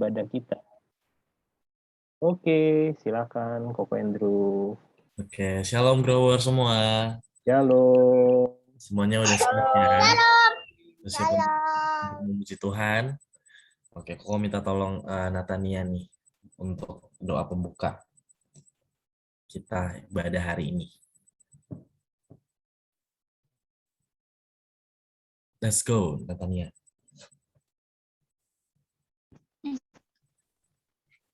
ibadah kita. Oke, silakan Koko Andrew. Oke, shalom grower semua. Shalom. Semuanya udah siap ya? Shalom. Udah siap untuk memuji Tuhan? Oke, Koko minta tolong Natania nih untuk doa pembuka kita ibadah hari ini. Let's go, Natania.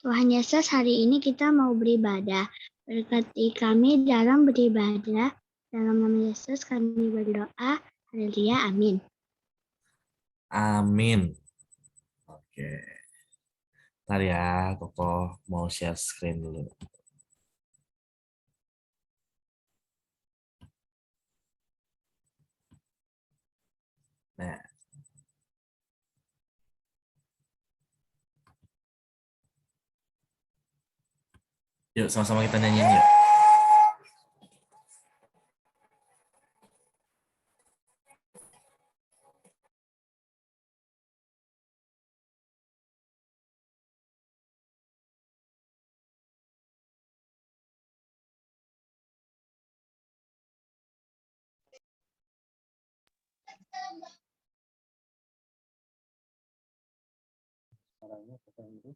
Tuhan Yesus, hari ini kita mau beribadah. Berkati kami dalam beribadah. Dalam nama Yesus kami berdoa. Haleluya, amin. Amin. Oke. Ntar ya, Koko mau share screen dulu. Nah. Yuk, sama-sama kita nyanyiin yuk. Suaranya Koko Andrew.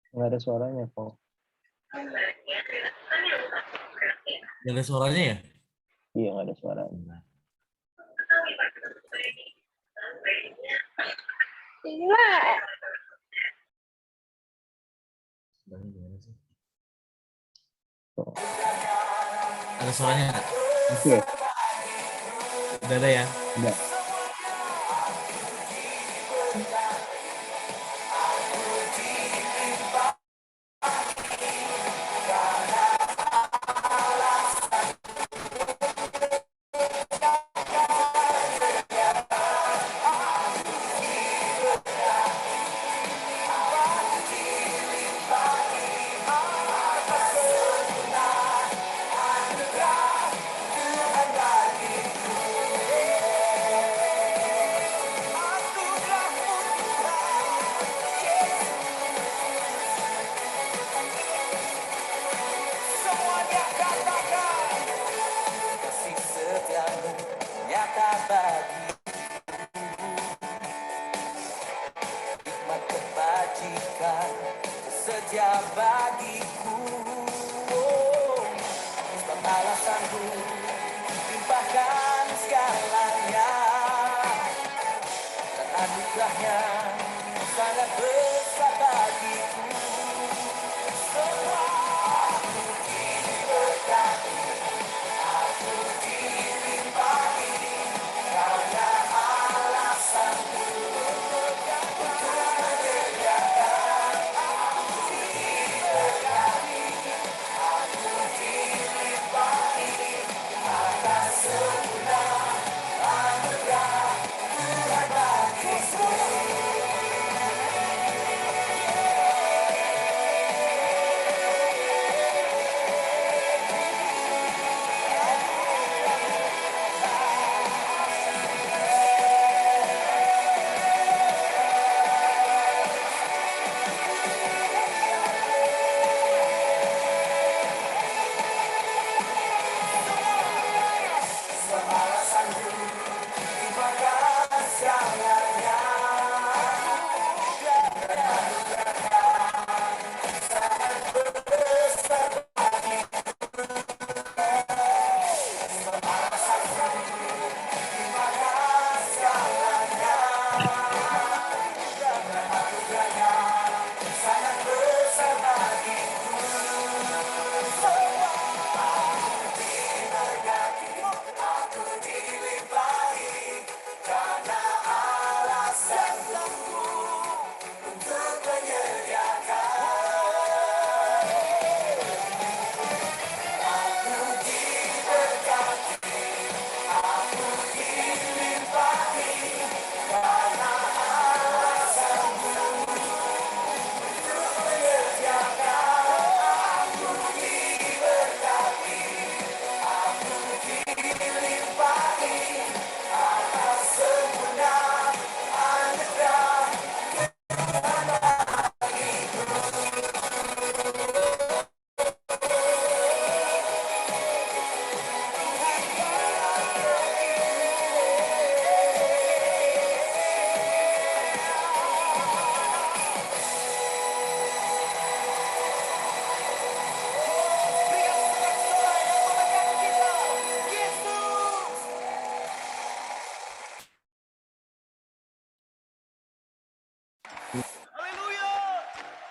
Nggak ada suaranya kok. Nggak ada suaranya ya? Iya, nggak ada suaranya. Tuh. Ada suaranya nggak? Oke, Udah ada ya? udah.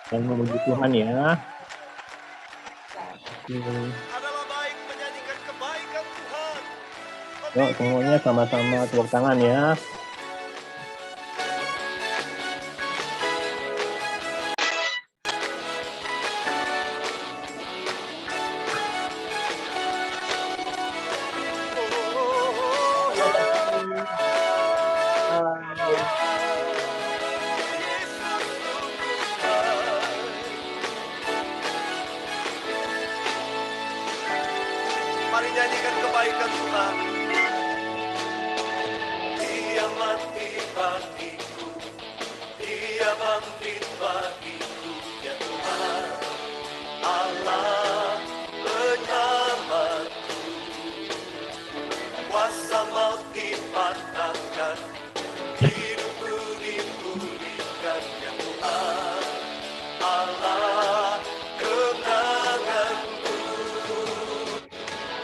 Dan memuji Tuhan ya. Adalah baik menyanyikan kebaikan Tuhan. Yuk semuanya sama-sama tepuk tangan ya. Mari nyanyikan kebaikan Tuhan. Dia mati bagiku, Dia bangkit bagiku, ya Tuhan Allah penyelamatku. Kuasa maut dipatahkan, hidupku dipulihkan, ya Tuhan Allah kemenanganku.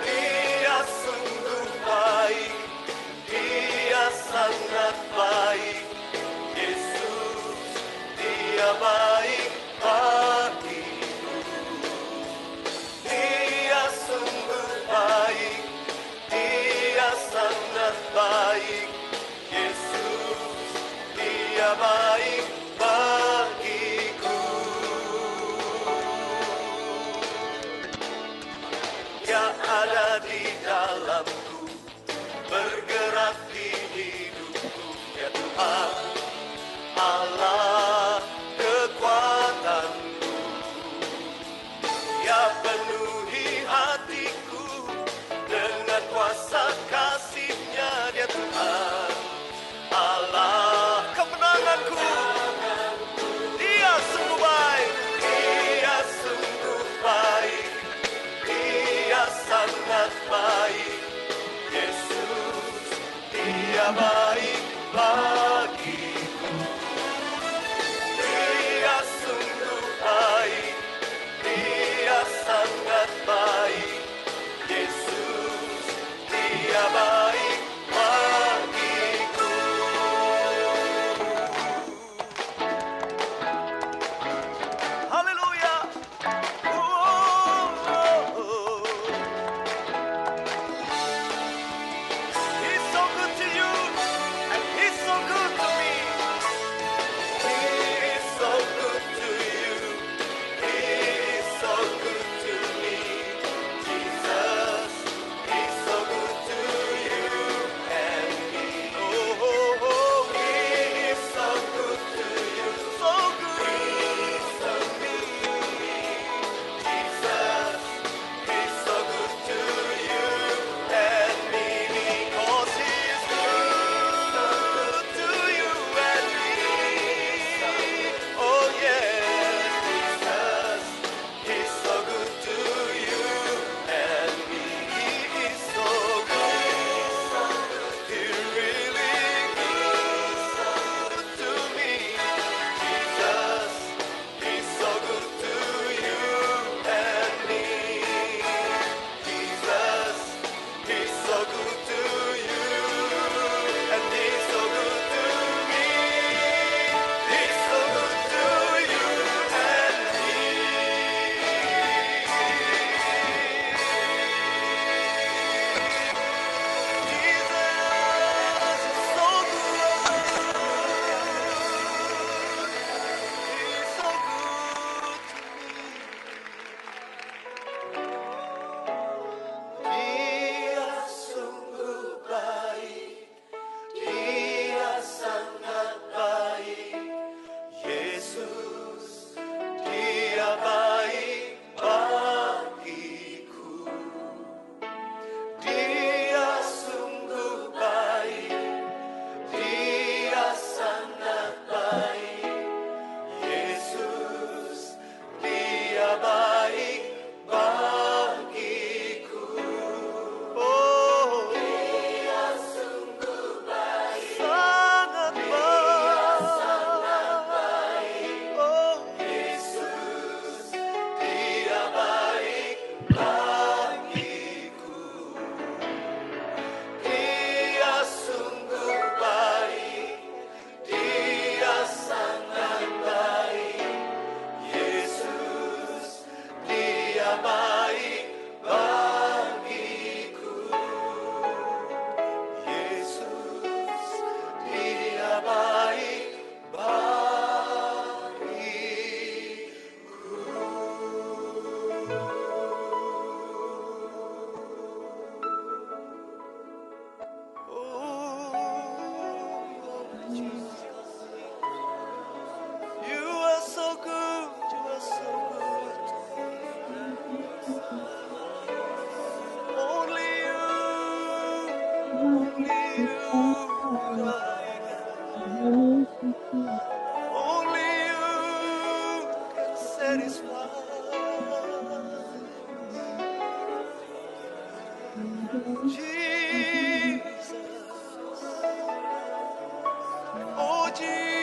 Dia sungguh baik, Dia sangat baik. Yesus, Dia baik bagiku. Dia sungguh baik, Dia sangat baik. Yesus, Dia baik bagiku. Dia ada di dalamku, bergerak di hidupku, ya Tuhan Allah kekuatanku. Dia penuhi hatiku dengan kuasa kasih-Nya, dia Tuhan Allah kemenanganku. Dia sungguh baik, Dia sungguh baik, Dia sangat baik. Yesus, Dia baik bagiku. Dia sungguh baik, Dia sangat baik. Yesus, Dia baik bagiku. Haleluya. He's so good to you, and He's so good to me. He's so good to you. He's so good to me. Jesus, He's so good to you. Only you can satisfy. Jesus, oh Jesus.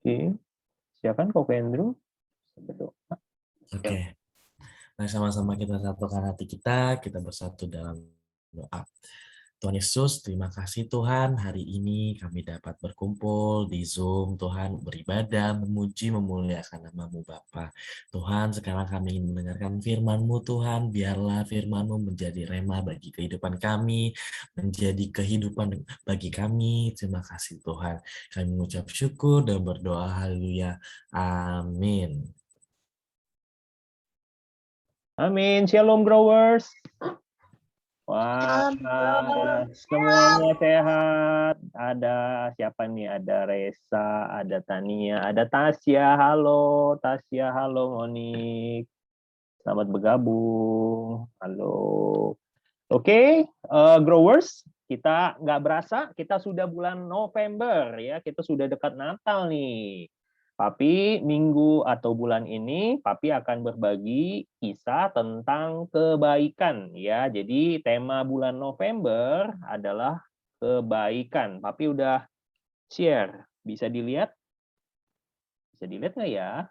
Oke, silakan Koko Andrew. Berdoa. Oke. Nah, sama-sama kita satukan hati kita bersatu dalam doa. Tuhan Yesus, terima kasih Tuhan, hari ini kami dapat berkumpul di Zoom, Tuhan, beribadah, memuji, memuliakan nama-Mu Bapa. Tuhan, sekarang kami ingin mendengarkan firman-Mu Tuhan, biarlah firman-Mu menjadi rema bagi kehidupan kami, menjadi kehidupan bagi kami. Terima kasih Tuhan. Kami mengucap syukur dan berdoa, haleluya. Amin. Amin. Shalom growers. Wah, semuanya sehat. Ada siapa nih? Ada Resa, ada Tania, ada Tasya. Halo, Tasya. Halo, Monik. Selamat bergabung. Halo. Oke, growers, kita nggak berasa, kita sudah bulan November ya, kita sudah dekat Natal nih. Papi minggu atau bulan ini, Papi akan berbagi kisah tentang kebaikan ya. Jadi tema bulan November adalah kebaikan. Papi udah share, bisa dilihat? Bisa dilihat nggak ya?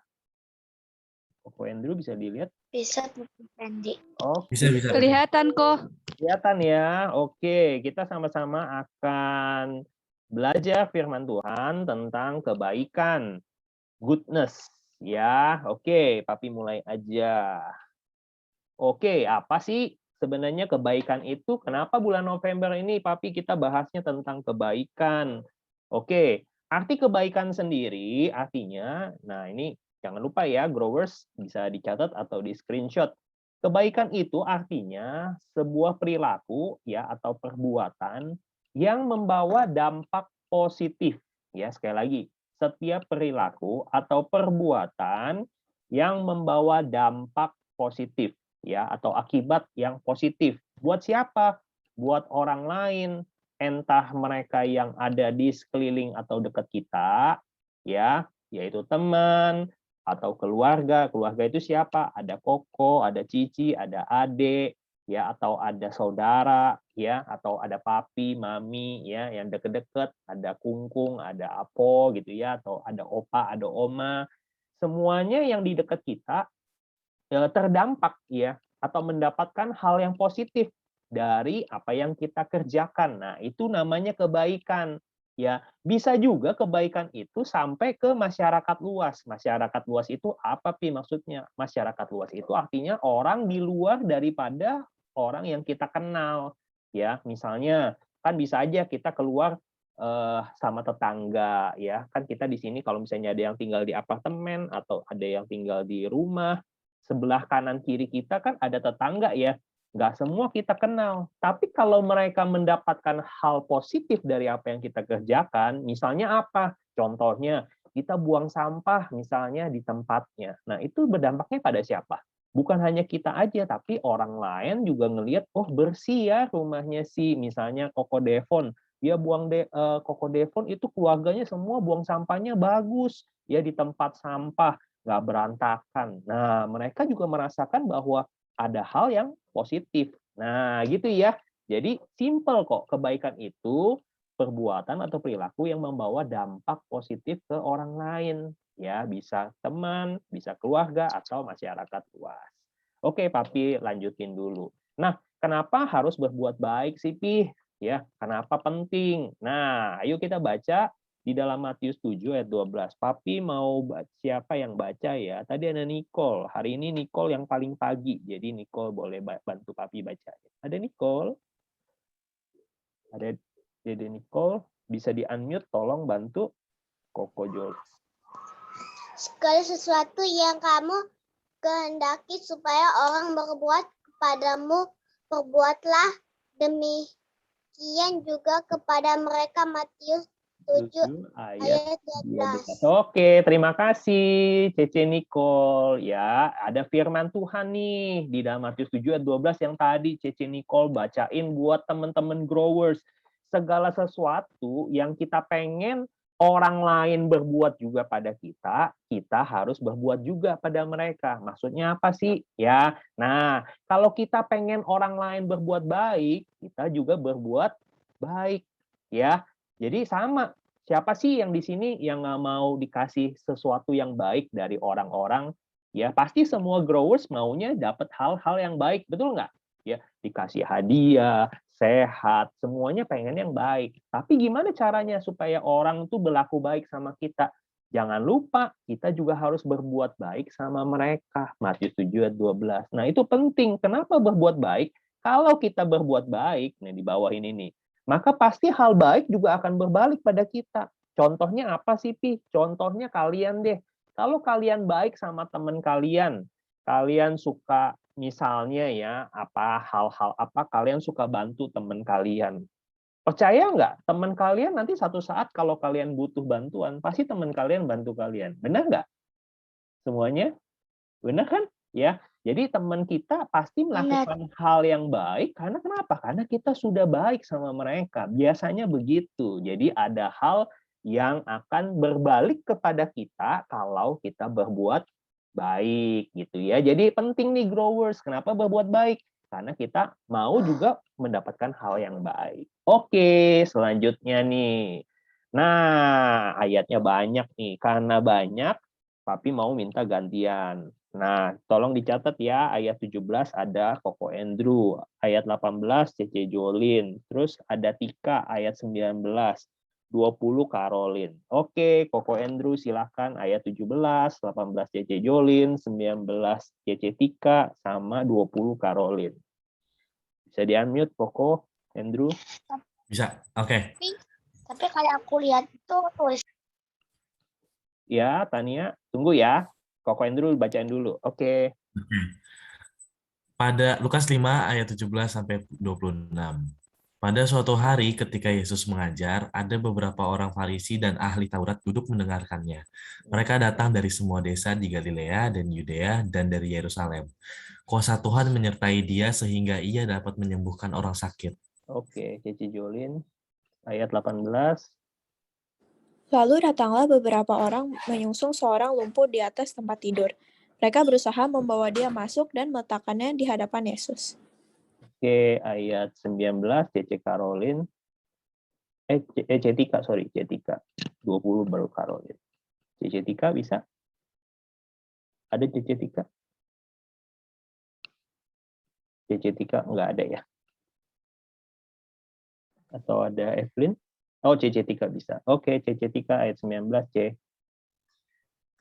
Koko Andrew bisa dilihat? Bisa Randy. Oke. Bisa. Kelihatan kok. Kelihatan ya. Oke, kita sama-sama akan belajar firman Tuhan tentang kebaikan, goodness ya. Oke, Papi mulai aja. Oke, apa sih sebenarnya kebaikan itu? Kenapa bulan November ini Papi kita bahasnya tentang kebaikan? Oke, arti kebaikan sendiri artinya, nah ini jangan lupa ya, growers bisa dicatat atau di screenshot. Kebaikan itu artinya sebuah perilaku ya atau perbuatan yang membawa dampak positif. Ya, sekali lagi, setiap perilaku atau perbuatan yang membawa dampak positif ya atau akibat yang positif. Buat siapa? Buat orang lain, entah mereka yang ada di sekeliling atau dekat kita ya, yaitu teman, atau keluarga. Keluarga itu siapa? Ada Koko, ada Cici, ada Ade, ya, atau ada saudara, ya, atau ada papi, mami, ya, yang deket-deket, ada kungkung, ada apo, gitu ya, atau ada opa, ada oma. Semuanya yang di dekat kita terdampak, ya, atau mendapatkan hal yang positif dari apa yang kita kerjakan. Nah, itu namanya kebaikan. Ya, bisa juga kebaikan itu sampai ke masyarakat luas. Masyarakat luas itu apa Pi maksudnya? Masyarakat luas itu artinya orang di luar daripada orang yang kita kenal. Ya, misalnya kan bisa aja kita keluar sama tetangga ya. Kan kita di sini kalau misalnya ada yang tinggal di apartemen atau ada yang tinggal di rumah, sebelah kanan kiri kita kan ada tetangga ya. Nggak semua kita kenal. Tapi kalau mereka mendapatkan hal positif dari apa yang kita kerjakan, misalnya apa? Contohnya, kita buang sampah misalnya di tempatnya. Nah, itu berdampaknya pada siapa? Bukan hanya kita aja, tapi orang lain juga ngelihat, oh bersih ya rumahnya si, misalnya Koko Devon. Dia Koko Devon itu keluarganya semua buang sampahnya bagus ya di tempat sampah, nggak berantakan. Nah, mereka juga merasakan bahwa ada hal yang positif. Nah, gitu ya. Jadi simple kok, kebaikan itu perbuatan atau perilaku yang membawa dampak positif ke orang lain. Ya, bisa teman, bisa keluarga atau masyarakat luas. Oke, Papi lanjutin dulu. Nah, kenapa harus berbuat baik sih, Pi? Ya, kenapa penting? Nah, ayo kita baca di dalam Matius 7 ayat 12. Papi mau siapa yang baca ya? Tadi ada Nicole. Hari ini Nicole yang paling pagi. Jadi Nicole boleh bantu Papi baca. Ada Nicole? Ada Dede Nicole? Bisa di-unmute, tolong bantu Koko Jol. Segala sesuatu yang kamu kehendaki supaya orang berbuat kepadamu, perbuatlah Demikian juga kepada mereka. Matius 7 ayat ayat 12. 12. Oke, terima kasih Cece Nicole. Ya, ada firman Tuhan nih di dalam Matius 7 ayat 12 yang tadi Cece Nicole bacain buat teman-teman growers. Segala sesuatu yang kita pengen orang lain berbuat juga pada kita, kita harus berbuat juga pada mereka. Maksudnya apa sih? Ya, nah, kalau kita pengen orang lain berbuat baik, kita juga berbuat baik. Ya, jadi sama, siapa sih yang di sini yang nggak mau dikasih sesuatu yang baik dari orang-orang? Ya, pasti semua growers maunya dapat hal-hal yang baik, betul nggak? Ya, dikasih hadiah, sehat, semuanya pengen yang baik. Tapi gimana caranya supaya orang tuh berlaku baik sama kita? Jangan lupa, kita juga harus berbuat baik sama mereka. Matius 7 ayat 12. Nah, itu penting. Kenapa berbuat baik? Kalau kita berbuat baik, nih di bawah ini nih, maka pasti hal baik juga akan berbalik pada kita. Contohnya apa sih, Pi? Contohnya kalian deh. Kalau kalian baik sama teman kalian suka misalnya ya, hal-hal apa kalian suka bantu teman kalian. Percaya nggak? Teman kalian nanti satu saat kalau kalian butuh bantuan, pasti teman kalian bantu kalian. Benar nggak? Semuanya? Benar kan? Ya. Jadi teman kita pasti melakukan hal yang baik karena kenapa? Karena kita sudah baik sama mereka. Biasanya begitu. Jadi ada hal yang akan berbalik kepada kita kalau kita berbuat baik gitu ya. Jadi penting nih growers, kenapa berbuat baik? Karena kita mau juga mendapatkan hal yang baik. Oke, selanjutnya nih. Nah, ayatnya banyak nih. Karena banyak, Papi mau minta gantian. Nah, tolong dicatat ya, ayat 17 ada Koko Andrew, ayat 18 Cece Jolin, terus ada Tika ayat 19, 20 Caroline. Oke, Koko Andrew silahkan ayat 17, 18 Cece Jolin, 19 Cece Tika, sama 20 Caroline. Bisa di-unmute Koko Andrew? Bisa, oke. Tapi kalau aku lihat itu tulis. Ya, Tania, tunggu ya. Koko Andrew bacain dulu. Oke. Pada Lukas 5 ayat 17 sampai 26. Pada suatu hari ketika Yesus mengajar, ada beberapa orang Farisi dan ahli Taurat duduk mendengarkannya. Mereka datang dari semua desa di Galilea dan Yudea dan dari Yerusalem. Kuasa Tuhan menyertai dia sehingga ia dapat menyembuhkan orang sakit. Oke, Cece Jolin ayat 18. Lalu datanglah beberapa orang menyungsung seorang lumpuh di atas tempat tidur. Mereka berusaha membawa dia masuk dan meletakkannya di hadapan Yesus. Oke, ayat 19, Cece Caroline. Cetika, sorry, Cetika. 20 baru Caroline. Cece Tika bisa? Ada Cece Tika? Cece Tika nggak ada ya? Atau ada Evelyn? Oh, Cece Tika bisa. Oke, Cece Tika ayat 19, C.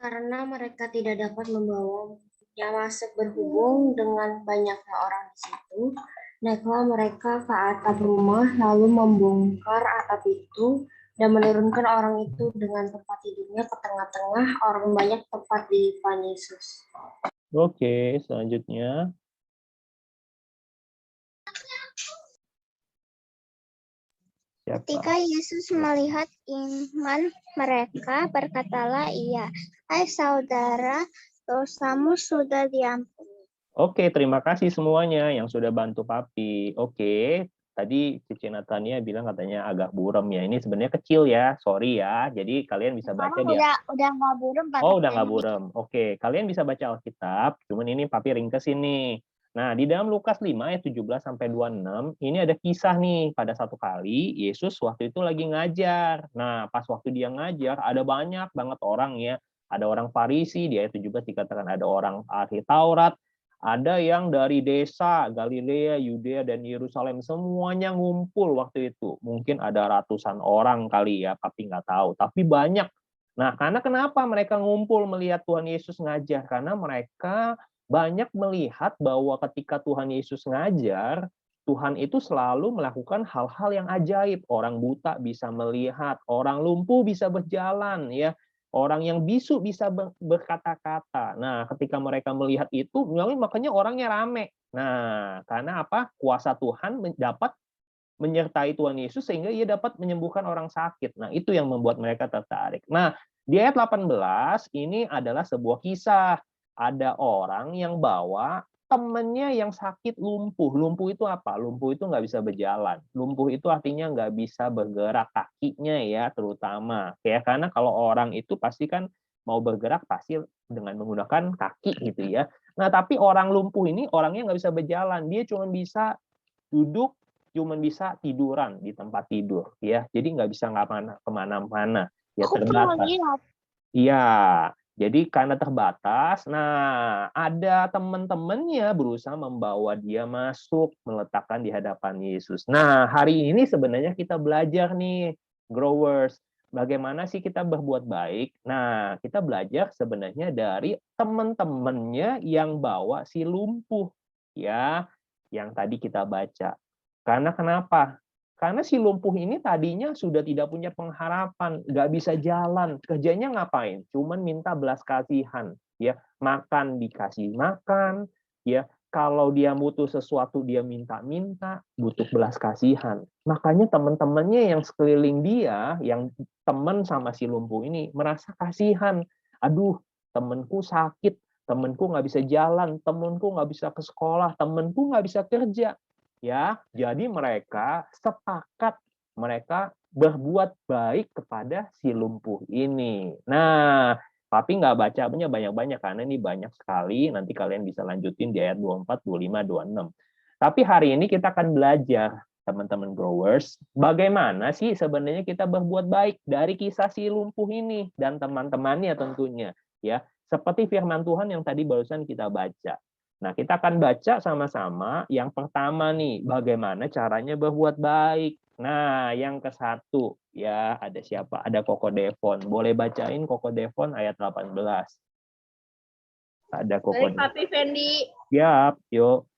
Karena mereka tidak dapat membawanya masuk berhubung dengan banyaknya orang di situ, naiklah mereka ke atap rumah, lalu membongkar atap itu, dan menurunkan orang itu dengan tempat tidurnya ke tengah-tengah orang banyak tepat di depan Yesus. Oke, selanjutnya. Siapa? Ketika Yesus melihat iman mereka, berkatalah ia, "Hai saudara, dosamu sudah diampuni." Oke, terima kasih semuanya yang sudah bantu Papi. Oke, tadi Cici Natania bilang katanya agak buram ya. Ini sebenarnya kecil ya, sorry ya. Jadi kalian bisa baca dia. Udah nggak buram. Oh, udah nggak buram. Oke, kalian bisa baca Alkitab. Cuman ini Papi ringkesin nih. Nah, di dalam Lukas 5 ayat 17 sampai 26, ini ada kisah nih. Pada satu kali Yesus waktu itu lagi ngajar. Nah, pas waktu dia ngajar ada banyak banget orang ya. Ada orang Farisi, di ayat 17 dikatakan ada orang ahli Taurat, ada yang dari desa Galilea, Yudea dan Yerusalem, semuanya ngumpul waktu itu. Mungkin ada ratusan orang kali ya, Papi nggak tahu, tapi banyak. Nah, karena kenapa mereka ngumpul melihat Tuhan Yesus ngajar? Karena mereka banyak melihat bahwa ketika Tuhan Yesus ngajar, Tuhan itu selalu melakukan hal-hal yang ajaib. Orang buta bisa melihat, orang lumpuh bisa berjalan, ya, orang yang bisu bisa berkata-kata. Nah, ketika mereka melihat itu, makanya orangnya rame. Nah, karena apa? Kuasa Tuhan dapat menyertai Tuhan Yesus sehingga ia dapat menyembuhkan orang sakit. Nah, itu yang membuat mereka tertarik. Nah, di ayat 18 ini adalah sebuah kisah. Ada orang yang bawa temennya yang sakit lumpuh. Lumpuh itu apa? Lumpuh itu nggak bisa berjalan. Lumpuh itu artinya nggak bisa bergerak kakinya ya, terutama. Ya, karena kalau orang itu pasti kan mau bergerak pasti dengan menggunakan kaki gitu ya. Nah, tapi orang lumpuh ini orangnya nggak bisa berjalan. Dia cuma bisa duduk, cuma bisa tiduran di tempat tidur ya. Jadi nggak bisa kemana-mana. Ya terbatas. Iya, jadi karena terbatas, nah ada teman-temannya berusaha membawa dia masuk, meletakkan di hadapan Yesus. Nah, hari ini sebenarnya kita belajar nih, growers, bagaimana sih kita berbuat baik? Nah, kita belajar sebenarnya dari teman-temannya yang bawa si lumpuh, ya, yang tadi kita baca. Karena kenapa? Karena si lumpuh ini tadinya sudah tidak punya pengharapan, nggak bisa jalan. Kerjanya ngapain? Cuman minta belas kasihan. Ya, makan dikasih makan. Ya, kalau dia butuh sesuatu dia minta-minta, butuh belas kasihan. Makanya teman-temannya yang sekeliling dia, yang teman sama si lumpuh ini merasa kasihan. Aduh, temanku sakit, temanku nggak bisa jalan, temanku nggak bisa ke sekolah, temanku nggak bisa kerja. Ya, jadi mereka sepakat, mereka berbuat baik kepada si lumpuh ini. Nah, tapi nggak bacanya banyak-banyak karena ini banyak sekali. Nanti kalian bisa lanjutin di ayat 24, 25, 26. Tapi hari ini kita akan belajar, teman-teman growers, bagaimana sih sebenarnya kita berbuat baik dari kisah si lumpuh ini dan teman-temannya tentunya. Ya, seperti firman Tuhan yang tadi barusan kita baca. Nah, kita akan baca sama-sama. Yang pertama nih, bagaimana caranya berbuat baik. Nah, yang ke-1, ya, ada siapa? Ada Koko Devon. Boleh bacain Koko Devon ayat 18. Ada Koko Baik, Devon. Papi Fendi. Siap, yuk.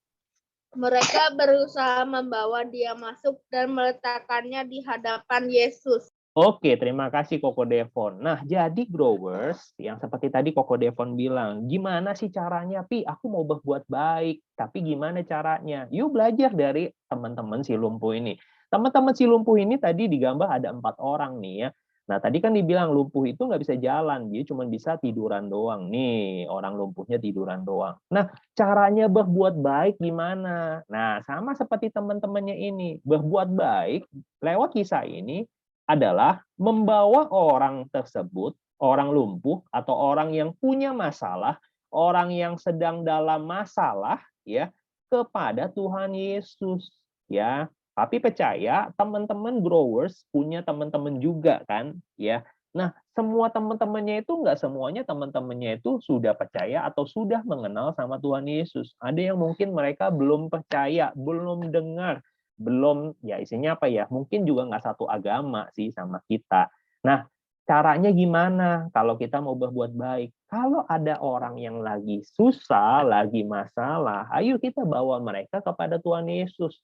Mereka berusaha membawa dia masuk dan meletakkannya di hadapan Yesus. Oke, terima kasih Koko Devon. Nah, jadi growers, yang seperti tadi Koko Devon bilang, gimana sih caranya, Pi? Aku mau berbuat baik, tapi gimana caranya? Yuk belajar dari teman-teman si lumpuh ini. Teman-teman si lumpuh ini tadi digambar ada 4 orang nih ya. Nah, tadi kan dibilang lumpuh itu nggak bisa jalan, dia cuma bisa tiduran doang. Nih, orang lumpuhnya tiduran doang. Nah, caranya berbuat baik gimana? Nah, sama seperti teman-temannya ini. Berbuat baik lewat kisah ini adalah membawa orang tersebut, orang lumpuh atau orang yang punya masalah, orang yang sedang dalam masalah ya, kepada Tuhan Yesus ya. Tapi percaya teman-teman growers punya teman-teman juga kan ya. Nah, semua teman-temannya itu enggak semuanya teman-temannya itu sudah percaya atau sudah mengenal sama Tuhan Yesus. Ada yang mungkin mereka belum percaya, belum dengar, belum ya isinya apa ya, mungkin juga nggak satu agama sih sama kita. Nah, caranya gimana kalau kita mau berbuat baik? Kalau ada orang yang lagi susah, lagi masalah, ayo kita bawa mereka kepada Tuhan Yesus.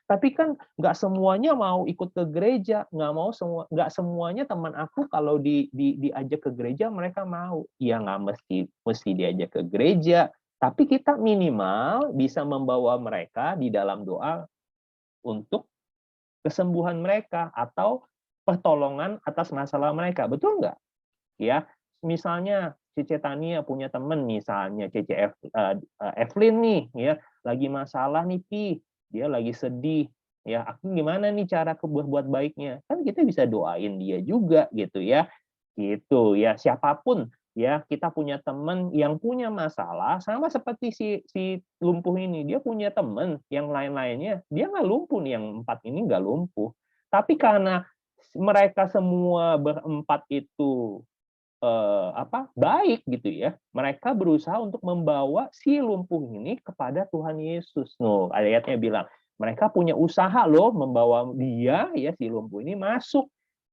Tapi kan nggak semuanya mau ikut ke gereja, nggak semuanya teman aku kalau diajak ke gereja mereka mau. Ya nggak mesti diajak ke gereja, tapi kita minimal bisa membawa mereka di dalam doa untuk kesembuhan mereka atau pertolongan atas masalah mereka. Betul nggak? Ya, misalnya Cece Tania punya teman misalnya Cece Evelyn nih ya, lagi masalah nih Pi, dia lagi sedih. Ya, aku gimana nih cara berbuat baiknya? Kan kita bisa doain dia juga gitu ya. Gitu ya, siapapun ya, kita punya teman yang punya masalah sama seperti si lumpuh ini, dia punya teman yang lain-lainnya, dia nggak lumpuh nih, yang 4 ini nggak lumpuh. Tapi karena mereka semua berempat itu baik gitu ya, mereka berusaha untuk membawa si lumpuh ini kepada Tuhan Yesus. Ayatnya bilang, mereka punya usaha loh membawa dia ya si lumpuh ini masuk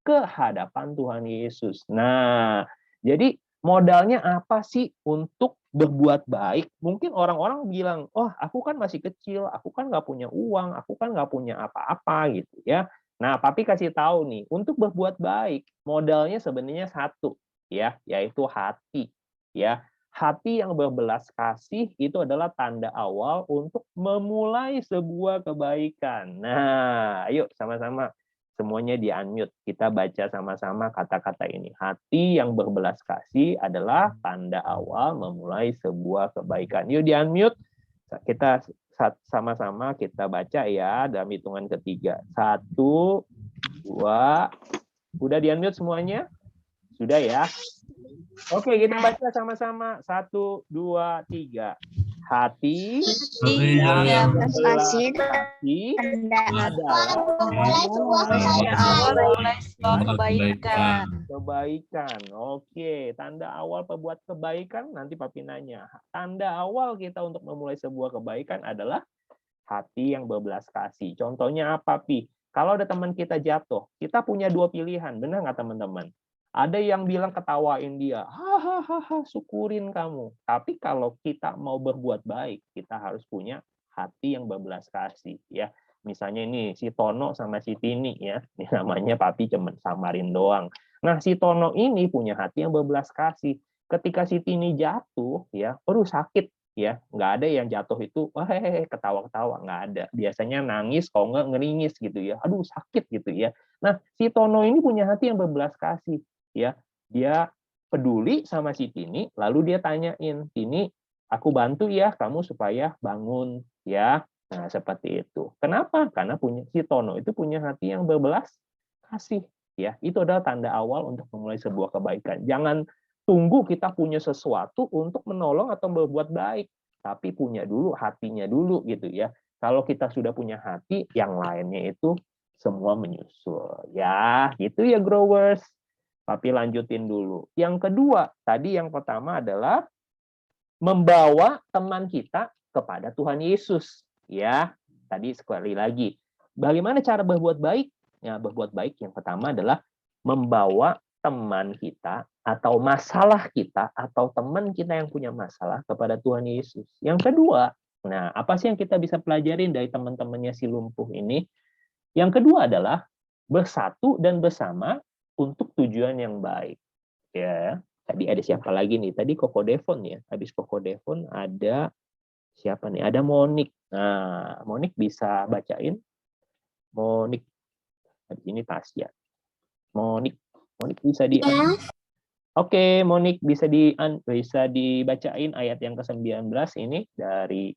ke hadapan Tuhan Yesus. Nah, jadi modalnya apa sih untuk berbuat baik? Mungkin orang-orang bilang, oh aku kan masih kecil, aku kan nggak punya uang, aku kan nggak punya apa-apa gitu ya. Nah, Papi kasih tahu nih, untuk berbuat baik, modalnya sebenarnya satu, ya, yaitu hati. Ya, hati yang berbelas kasih itu adalah tanda awal untuk memulai sebuah kebaikan. Nah, ayo sama-sama semuanya di-unmute. Kita baca sama-sama kata-kata ini. Hati yang berbelas kasih adalah tanda awal memulai sebuah kebaikan. Yuk di-unmute. Kita sama-sama kita baca ya dalam hitungan ketiga. 1, 2. Udah di-unmute semuanya? Sudah ya? Oke, kita baca sama-sama. 1, 2, 3. Hati yang berbelas kasih adalah kebaikan. Oke, tanda awal pembuat kebaikan, nanti Papi nanya. Tanda awal kita untuk memulai sebuah kebaikan adalah hati yang berbelas kasih. Contohnya apa, Pi? Kalau ada teman kita jatuh, kita punya 2 pilihan, benar nggak teman-teman? Ada yang bilang ketawain dia, hahaha, syukurin kamu. Tapi kalau kita mau berbuat baik, kita harus punya hati yang berbelas kasih, ya. Misalnya ini si Tono sama si Tini, ya. Ini namanya Papi cuman samarin doang. Nah, si Tono ini punya hati yang berbelas kasih. Ketika si Tini jatuh, ya, perlu sakit, ya. Nggak ada yang jatuh itu, ketawa-ketawa, nggak ada. Biasanya nangis, kalau nggak ngeringis gitu ya. Aduh, sakit gitu ya. Nah, si Tono ini punya hati yang berbelas kasih. Ya, dia peduli sama si Tini, lalu dia tanyain, Tini, aku bantu ya kamu supaya bangun, ya. Nah, seperti itu. Kenapa? Karena si Tono itu punya hati yang berbelas kasih, ya. Itu adalah tanda awal untuk memulai sebuah kebaikan. Jangan tunggu kita punya sesuatu untuk menolong atau berbuat baik, tapi punya dulu hatinya dulu gitu ya. Kalau kita sudah punya hati, yang lainnya itu semua menyusul. Ya, gitu ya growers. Tapi lanjutin dulu. Yang kedua, tadi yang pertama adalah membawa teman kita kepada Tuhan Yesus. Ya, tadi sekali lagi. Bagaimana cara berbuat baik? Ya, berbuat baik yang pertama adalah membawa teman kita atau masalah kita atau teman kita yang punya masalah kepada Tuhan Yesus. Yang kedua, nah apa sih yang kita bisa pelajarin dari teman-temannya si lumpuh ini? Yang kedua adalah bersatu dan bersama untuk tujuan yang baik. Ya, tadi ada siapa lagi nih? Tadi Koko Devon ya. Habis Koko Devon ada siapa nih? Ada Monik. Nah, Monik bisa bacain. Monik. Ini Tasya. Monik bisa di. Oke, Monik bisa dibacain ayat yang ke-19 ini dari.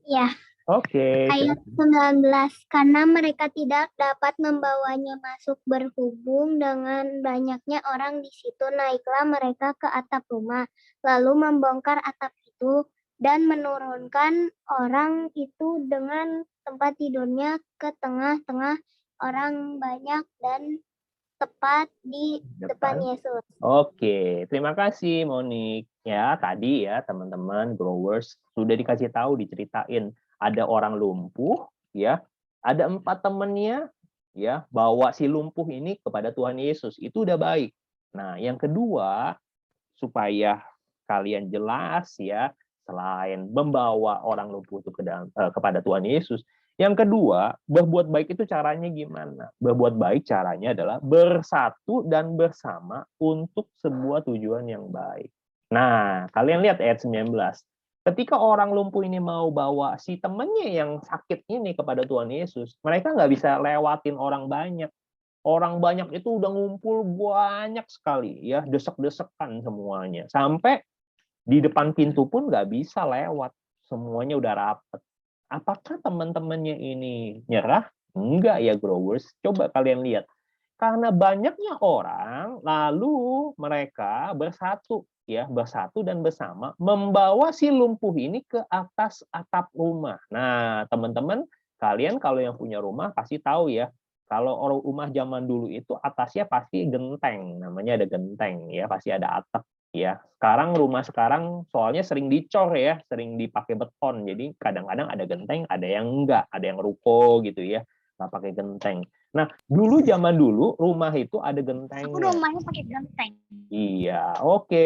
Ya. Oke. Ayat 19, karena mereka tidak dapat membawanya masuk berhubung dengan banyaknya orang di situ, naiklah mereka ke atap rumah, lalu membongkar atap itu dan menurunkan orang itu dengan tempat tidurnya ke tengah-tengah orang banyak dan tepat di depan Yesus. Oke, terima kasih Monik. Ya, tadi ya teman-teman growers sudah dikasih tahu, diceritain. Ada orang lumpuh, ya, ada 4 temannya, ya, bawa si lumpuh ini kepada Tuhan Yesus. Itu udah baik. Nah, yang kedua, supaya kalian jelas ya, selain membawa orang lumpuh itu kepada Tuhan Yesus, yang kedua, berbuat baik itu caranya gimana? Berbuat baik caranya adalah bersatu dan bersama untuk sebuah tujuan yang baik. Nah, kalian lihat ayat 19. Ketika orang lumpuh ini mau bawa si temannya yang sakit ini kepada Tuhan Yesus, mereka nggak bisa lewatin orang banyak. Orang banyak itu udah ngumpul banyak sekali, ya, desek-desekan semuanya. Sampai di depan pintu pun nggak bisa lewat. Semuanya udah rapet. Apakah teman-temannya ini nyerah? Enggak ya, growers. Coba kalian lihat. Karena banyaknya orang, lalu mereka bersatu, ya, bersatu dan bersama membawa si lumpuh ini ke atas atap rumah. Nah, teman-teman, kalian kalau yang punya rumah pasti tahu ya, kalau rumah zaman dulu itu atasnya pasti genteng, namanya ada genteng, ya, pasti ada atap, ya. Sekarang rumah sekarang soalnya sering dicor ya, sering dipakai beton, jadi kadang-kadang ada genteng, ada yang enggak, ada yang ruko gitu ya, nggak pakai genteng. Nah, zaman dulu rumah itu ada gentengnya. Aku rumahnya pakai genteng. Iya, oke,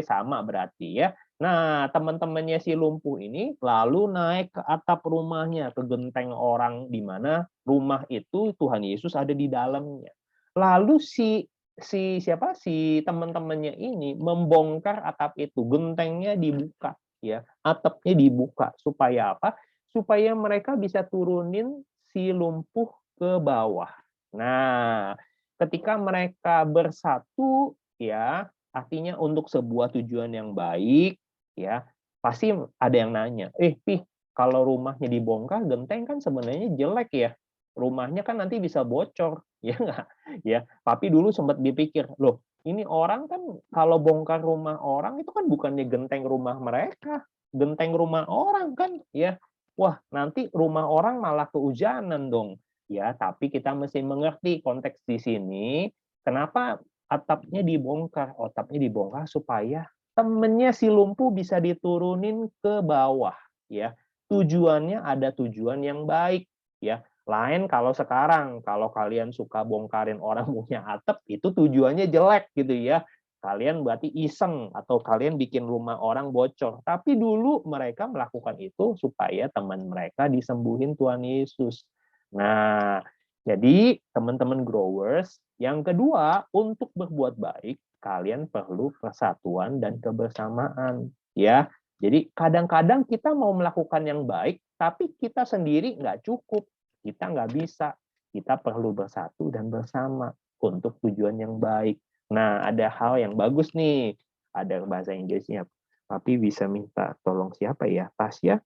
sama berarti ya. Nah, teman-temannya si lumpuh ini lalu naik ke atap rumahnya, ke genteng orang di mana rumah itu Tuhan Yesus ada di dalamnya. Lalu si si teman-temannya ini membongkar atap itu, gentengnya dibuka, ya, atapnya dibuka supaya apa? Supaya mereka bisa turunin si lumpuh ke bawah. Nah, ketika mereka bersatu, ya, artinya untuk sebuah tujuan yang baik, ya, pasti ada yang nanya, Pih, kalau rumahnya dibongkar, genteng kan sebenarnya jelek ya, rumahnya kan nanti bisa bocor, ya nggak? Ya, Papi dulu sempat dipikir, loh, ini orang kan kalau bongkar rumah orang itu kan bukannya genteng rumah mereka, genteng rumah orang kan, ya. Wah, nanti rumah orang malah kehujanan dong. Ya, tapi kita mesti mengerti konteks di sini, kenapa atapnya dibongkar? Atapnya dibongkar supaya temennya si lumpuh bisa diturunin ke bawah, ya. Tujuannya ada tujuan yang baik, ya. Lain kalau sekarang, kalau kalian suka bongkarin orang punya atap, itu tujuannya jelek gitu ya. Kalian berarti iseng atau kalian bikin rumah orang bocor. Tapi dulu mereka melakukan itu supaya teman mereka disembuhin Tuhan Yesus. Nah, jadi teman-teman growers, yang kedua, untuk berbuat baik, kalian perlu persatuan dan kebersamaan. Ya, jadi kadang-kadang kita mau melakukan yang baik, tapi kita sendiri nggak cukup. Kita nggak bisa. Kita perlu bersatu dan bersama untuk tujuan yang baik. Nah, ada hal yang bagus nih. Ada bahasa Inggrisnya. Tapi bisa minta tolong siapa ya? Tasya?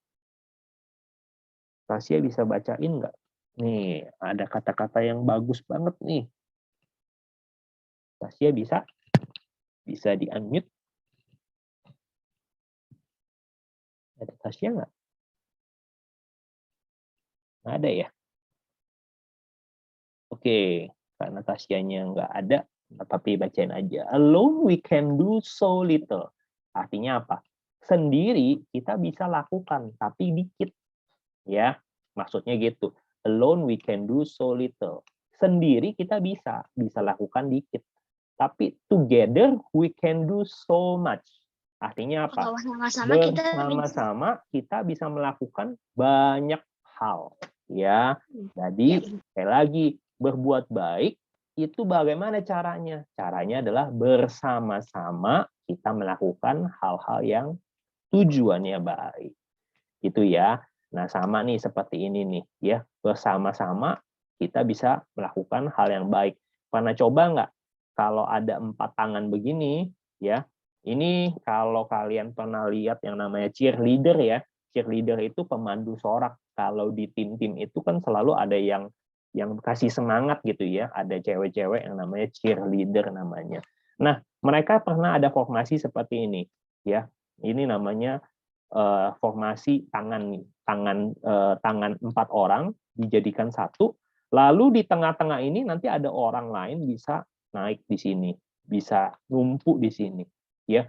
Tasya bisa bacain nggak? Nih, ada kata-kata yang bagus banget nih. Tasya bisa? Bisa di-unmute? Ada Tasya nggak? Nggak ada ya? Oke, karena Tasyanya nggak ada, tapi bacain aja. Alone we can do so little. Artinya apa? Sendiri kita bisa lakukan, tapi dikit. Ya, maksudnya gitu. Alone we can do so little. Sendiri kita bisa lakukan dikit. Tapi together we can do so much. Artinya apa? Bersama-sama kita bisa melakukan banyak hal. Ya, jadi sekali lagi berbuat baik itu bagaimana caranya? Caranya adalah bersama-sama kita melakukan hal-hal yang tujuannya baik. Gitu ya. Nah, sama nih seperti ini nih, ya. Bersama-sama kita bisa melakukan hal yang baik. Pernah coba nggak kalau ada 4 tangan begini, ya? Ini kalau kalian pernah lihat yang namanya cheerleader ya. Cheerleader itu pemandu sorak. Kalau di tim-tim itu kan selalu ada yang kasih semangat gitu ya. Ada cewek-cewek yang namanya cheerleader namanya. Nah, mereka pernah ada formasi seperti ini, ya. Ini namanya formasi tangan 4 orang dijadikan satu. Lalu di tengah-tengah ini nanti ada orang lain bisa naik di sini, bisa numpuk di sini, ya.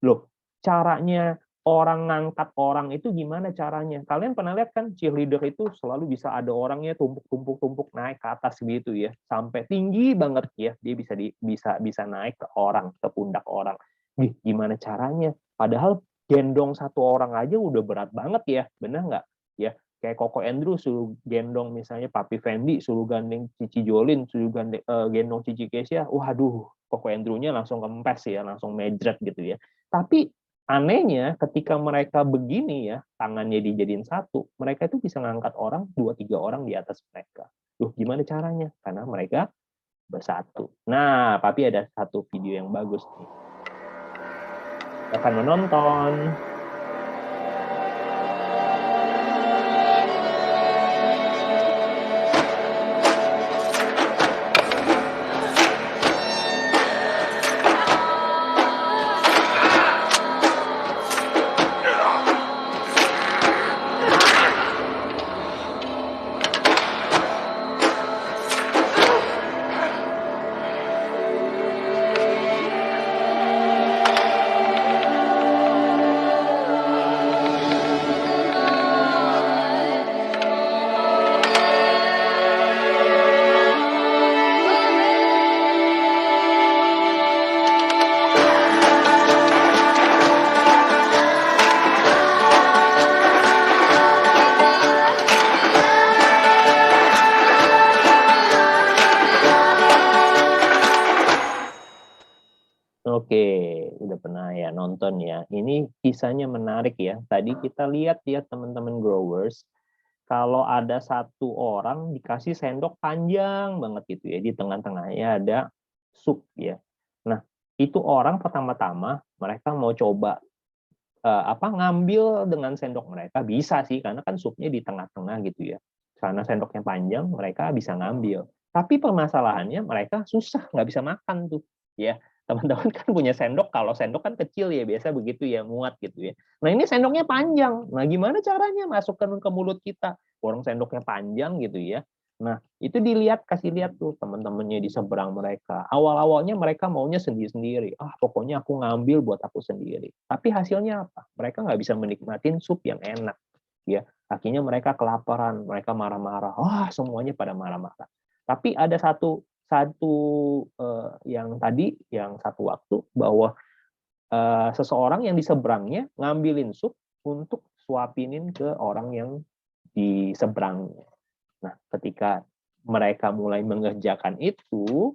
Loh, caranya orang ngangkat orang itu gimana caranya? Kalian pernah lihat kan cheerleader itu selalu bisa ada orangnya tumpuk naik ke atas gitu ya, sampai tinggi banget ya, dia bisa naik ke orang, ke pundak orang. Gimana caranya? Padahal gendong 1 orang aja udah berat banget ya, benar nggak? Ya, kayak Koko Andrew suruh gendong misalnya Papi Fendi, suruh gandeng Cici Jolin, suruh gendong Cici Kesia, waduh, Koko Andrew-nya langsung kempes ya, langsung mejret gitu ya. Tapi anehnya ketika mereka begini ya, tangannya dijadiin satu, mereka itu bisa ngangkat orang 2-3 orang di atas mereka. Loh, gimana caranya? Karena mereka bersatu. Nah, Papi ada satu video yang bagus nih. Akan menonton. Oke, udah pernah ya nonton ya. Ini kisahnya menarik ya. Tadi kita lihat ya teman-teman growers, kalau ada satu orang dikasih sendok panjang banget gitu ya, di tengah-tengahnya ada sup ya. Nah, itu orang pertama-tama mereka mau coba ngambil dengan sendok mereka, bisa sih karena kan supnya di tengah-tengah gitu ya. Karena sendoknya panjang, mereka bisa ngambil. Tapi permasalahannya mereka susah, nggak bisa makan tuh ya. Teman-teman kan punya sendok, kalau sendok kan kecil ya, biasa begitu ya, muat gitu ya. Nah ini sendoknya panjang, nah gimana caranya masukkan ke mulut kita? Orang sendoknya panjang gitu ya. Nah itu kasih lihat tuh teman-temannya di seberang mereka. Awal-awalnya mereka maunya sendiri-sendiri. Pokoknya aku ngambil buat aku sendiri. Tapi hasilnya apa? Mereka nggak bisa menikmatin sup yang enak. Ya, akhirnya mereka kelaparan, mereka marah-marah. Semuanya pada marah-marah. Tapi ada satu yang satu waktu bahwa seseorang yang di seberangnya ngambilin sup untuk suapinin ke orang yang di seberangnya. Nah, ketika mereka mulai mengerjakan itu,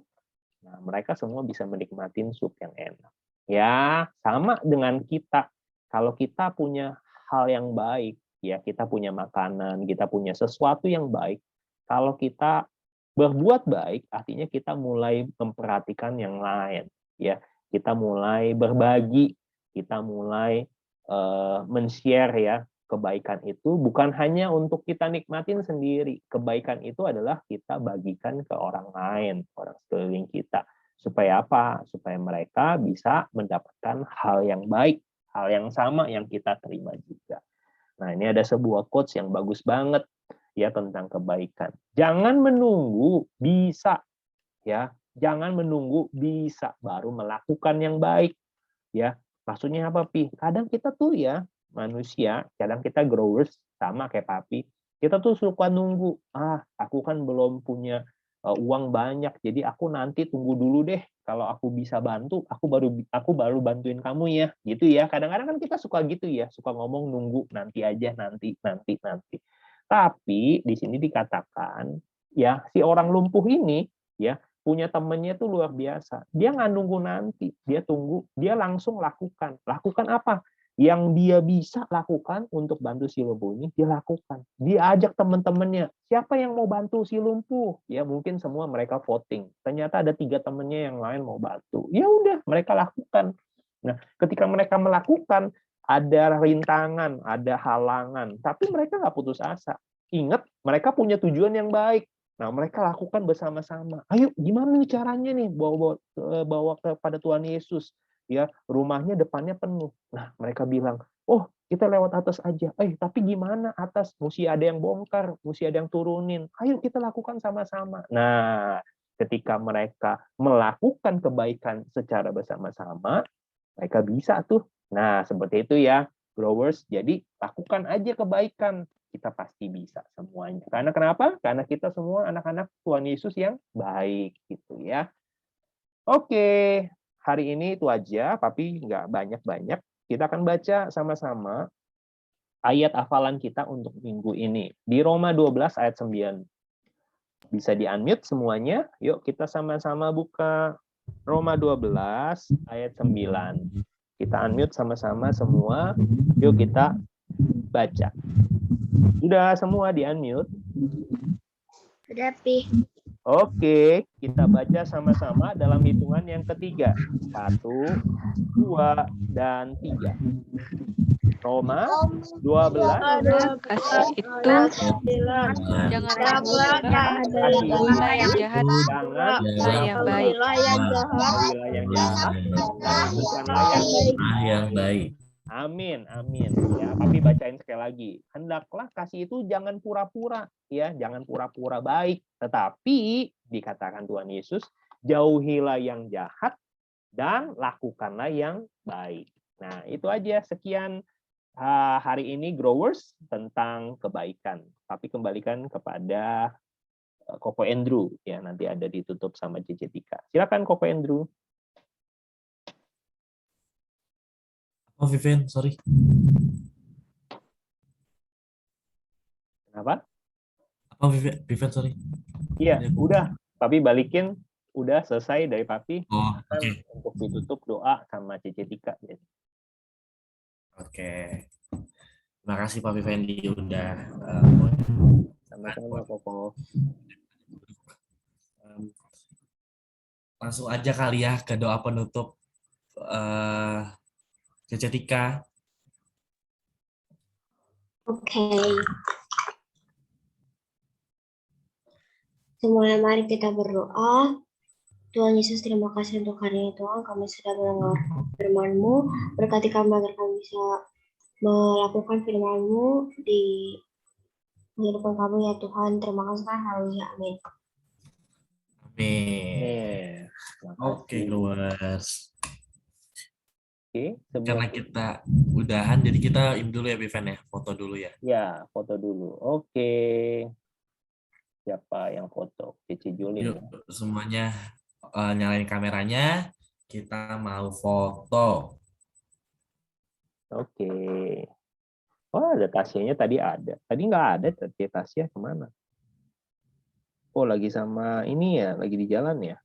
nah mereka semua bisa menikmatin sup yang enak. Ya, sama dengan kita. Kalau kita punya hal yang baik, ya kita punya makanan, kita punya sesuatu yang baik. Kalau kita berbuat baik, artinya kita mulai memperhatikan yang lain, ya. Kita mulai berbagi, kita mulai men-share ya kebaikan itu bukan hanya untuk kita nikmatin sendiri. Kebaikan itu adalah kita bagikan ke orang lain, orang sekeliling kita. Supaya apa? Supaya mereka bisa mendapatkan hal yang baik, hal yang sama yang kita terima juga. Nah, ini ada sebuah quotes yang bagus banget ya tentang kebaikan. Jangan menunggu bisa ya, jangan menunggu bisa baru melakukan yang baik ya. Maksudnya apa, Pi? Kadang kita tuh ya manusia, kadang kita growers sama kayak Papi, kita tuh suka nunggu, aku kan belum punya uang banyak, jadi aku nanti tunggu dulu deh, kalau aku bisa bantu, aku baru bantuin kamu ya, gitu ya. Kadang-kadang kan kita suka gitu ya, suka ngomong nunggu nanti aja, nanti. Tapi di sini dikatakan ya si orang lumpuh ini ya punya temennya tuh luar biasa. Dia nggak nunggu nanti, dia tunggu, dia langsung lakukan. Lakukan apa? Yang dia bisa lakukan untuk bantu si lumpuh ini, dia lakukan. Dia ajak teman-temannya, siapa yang mau bantu si lumpuh? Ya mungkin semua mereka voting. Ternyata ada 3 temannya yang lain mau bantu. Ya udah, mereka lakukan. Nah, ketika mereka melakukan, ada rintangan, ada halangan, tapi mereka nggak putus asa. Ingat, mereka punya tujuan yang baik. Nah, mereka lakukan bersama-sama. Ayo, gimana nih caranya nih bawa kepada Tuhan Yesus? Ya, rumahnya depannya penuh. Nah, mereka bilang, kita lewat atas aja. Tapi gimana atas? Mesti ada yang bongkar, mesti ada yang turunin. Ayo kita lakukan sama-sama. Nah, ketika mereka melakukan kebaikan secara bersama-sama, mereka bisa tuh. Nah, seperti itu ya, growers. Jadi, lakukan aja kebaikan. Kita pasti bisa semuanya. Karena kenapa? Karena kita semua anak-anak Tuhan Yesus yang baik gitu ya. Oke, hari ini itu aja, tapi nggak banyak-banyak. Kita akan baca sama-sama ayat hafalan kita untuk minggu ini. Di Roma 12 ayat 9. Bisa di-unmute semuanya. Yuk kita sama-sama buka Roma 12 ayat 9. Kita unmute sama-sama semua. Yuk kita baca. Sudah semua di-unmute? Sudah, Pi. Oke, kita baca sama-sama dalam hitungan yang ketiga. 1, 2, dan 3. Roma 12. Kasih itu jangan lakukan yang jahat, yang baik. Yang baik. Amin, amin. Ya, tapi bacain sekali lagi. Hendaklah kasih itu jangan pura-pura, ya, jangan pura-pura baik, tetapi dikatakan Tuhan Yesus, jauhilah yang jahat dan lakukanlah yang baik. Nah, itu aja sekian hari ini growers tentang kebaikan. Tapi kembalikan kepada Koko Andrew ya, nanti ada ditutup sama Cici Tika. Silakan Koko Andrew. Oh, Vivian, sorry. Kenapa? Apa Vivian, sorry. Iya, udah. Tapi balikin udah selesai dari Papi. Oh, Kan oke. untuk ditutup doa sama Cici Tika. Oke. Terima kasih Papi Fendi udah Sama-sama Koko. langsung aja kali ya ke doa penutup Cici Tika. Oke. Semuanya mari kita berdoa. Tuhan Yesus, terima kasih untuk hari ini Tuhan. Kami sudah mendengar firman-Mu. Berkati kami agar kami bisa melakukan firman-Mu di kehidupan kami ya Tuhan. Terima kasih. Haleluya. Amin. Amin. Oke, growers. Oke, Karena kita udahan, jadi kita ini dulu ya, Bivan ya, foto dulu ya. Ya, foto dulu. Oke. Siapa yang foto? Cici Julin. Yuk, semuanya nyalain kameranya. Kita mau foto. Oke. Oh, ada Tasyanya tadi ada. Tadi nggak ada, tapi Tasya kemana? Oh, lagi sama ini ya, lagi di jalan ya.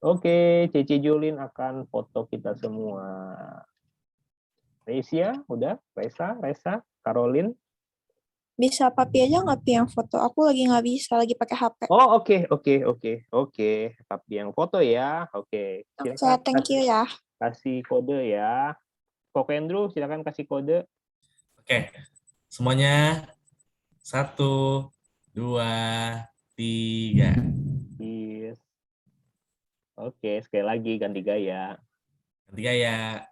Oke, Cici Julin akan foto kita semua. Resia, udah? Resa, Caroline. Bisa Papi aja nggak Pi yang foto? Aku lagi nggak bisa, lagi pakai HP. Oh, oke. Papi yang foto ya. Oke. Oke, Silakan thank you ya. kasih kode ya. Koko Andrew, silakan kasih kode. Oke, semuanya 1, 2, 3. Yes. Oke, sekali lagi ganti gaya. Ganti gaya.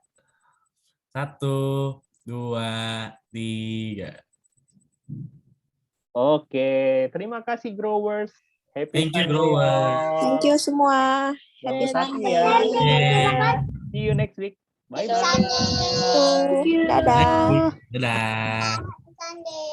1, 2, 3. Oke, terima kasih growers. Happy Thank you, Sunday, growers. all. Thank you semua. Happy Terima kasih Sunday. ya. Yeah. See you next week. Bye bye. Dadah. Dadah. Sunday.